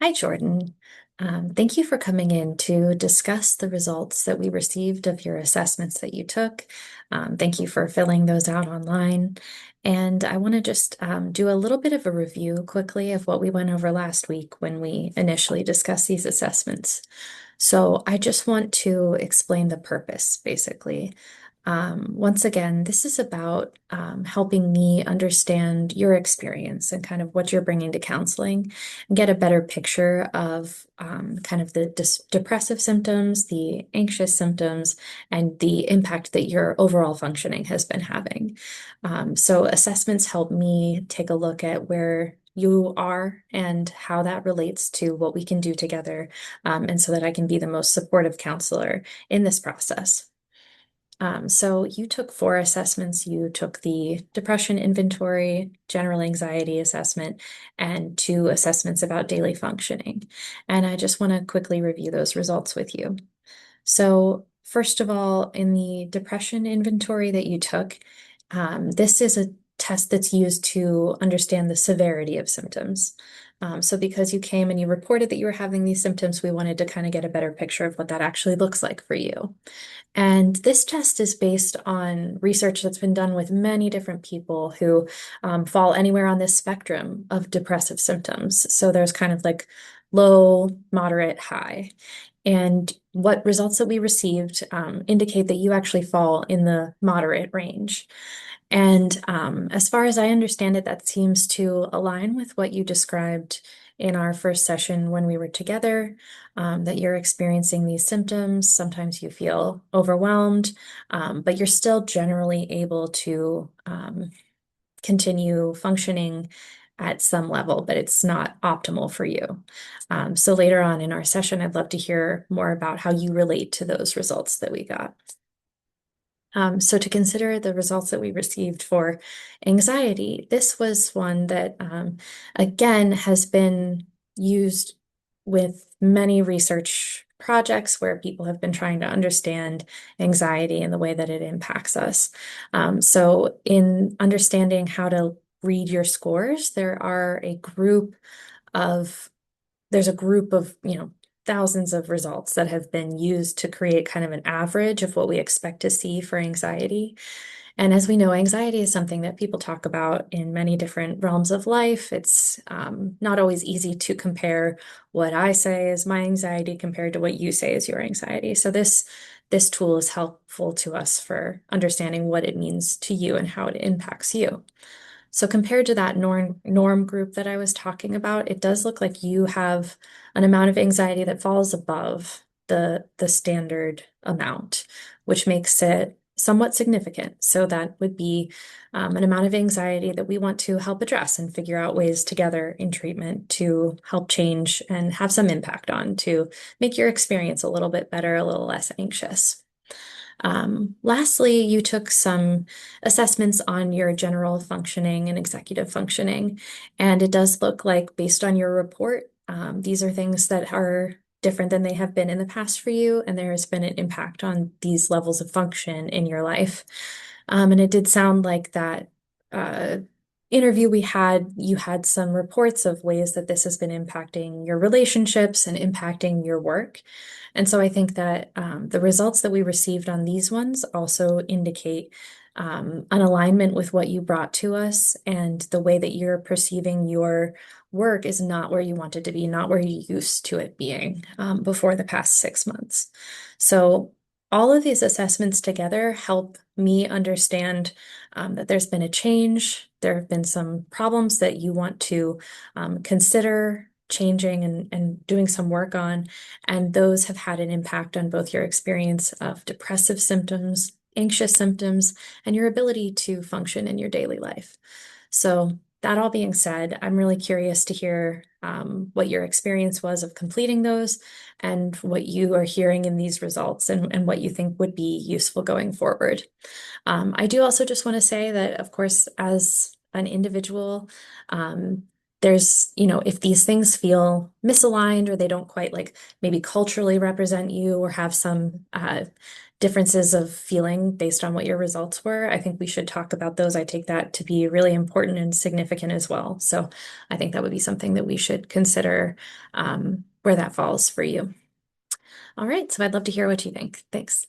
Hi, Jordan. Thank you for coming in to discuss the results that we received of your assessments that you took. Thank you for filling those out online. And I want to just do a little bit of a review quickly of what we went over last week when we initially discussed these assessments. So I just want to explain the purpose, basically. Once again, this is about helping me understand your experience and kind of what you're bringing to counseling and get a better picture of kind of the depressive symptoms, the anxious symptoms, and the impact that your overall functioning has been having. So assessments help me take a look at where you are and how that relates to what we can do together, and so that I can be the most supportive counselor in this process. So you took four assessments. You took the depression inventory, general anxiety assessment, and two assessments about daily functioning. And I just want to quickly review those results with you. So first of all, in the depression inventory that you took, this is a test that's used to understand the severity of symptoms. So because you came and you reported that you were having these symptoms, we wanted to kind of get a better picture of what that actually looks like for you. And this test is based on research that's been done with many different people who fall anywhere on this spectrum of depressive symptoms. So there's kind of like low, moderate, high. And what results that we received indicate that you actually fall in the moderate range. And as far as I understand it, that seems to align with what you described in our first session when we were together, that you're experiencing these symptoms. Sometimes you feel overwhelmed, but you're still generally able to continue functioning at some level, but it's not optimal for you. So later on in our session, I'd love to hear more about how you relate to those results that we got. So to consider the results that we received for anxiety, this was one that, again, has been used with many research projects where people have been trying to understand anxiety and the way that it impacts us. So in understanding how to read your scores, of there's a group of, thousands of results that have been used to create kind of an average of what we expect to see for anxiety. And as we know, anxiety is something that people talk about in many different realms of life. It's not always easy to compare what I say is my anxiety compared to what you say is your anxiety. So this tool is helpful to us for understanding what it means to you and how it impacts you. So compared to that norm group that I was talking about, it does look like you have an amount of anxiety that falls above the standard amount, which makes it somewhat significant. So that would be an amount of anxiety that we want to help address and figure out ways together in treatment to help change and have some impact on to make your experience a little bit better, a little less anxious. Lastly, you took some assessments on your general functioning and executive functioning, and it does look like, based on your report, these are things that are different than they have been in the past for you, and there has been an impact on these levels of function in your life. And it did sound like that uh, interview we had, you had some reports of ways that this has been impacting your relationships and impacting your work. And so I think that the results that we received on these ones also indicate an alignment with what you brought to us, and the way that you're perceiving your work is not where you want it to be, not where you used to it being before the past 6 months. So all of these assessments together help me understand that there's been a change. There have been some problems that you want to consider changing and doing some work on. And those have had an impact on both your experience of depressive symptoms, anxious symptoms, and your ability to function in your daily life. So that all being said, I'm really curious to hear what your experience was of completing those and what you are hearing in these results, and what you think would be useful going forward. I do also just want to say that, of course, as an individual, there's, if these things feel misaligned or they don't quite like maybe culturally represent you or have some differences of feeling based on what your results were, I think we should talk about those. I take that to be really important and significant as well. So I think that would be something that we should consider where that falls for you. All right, so I'd love to hear what you think. Thanks.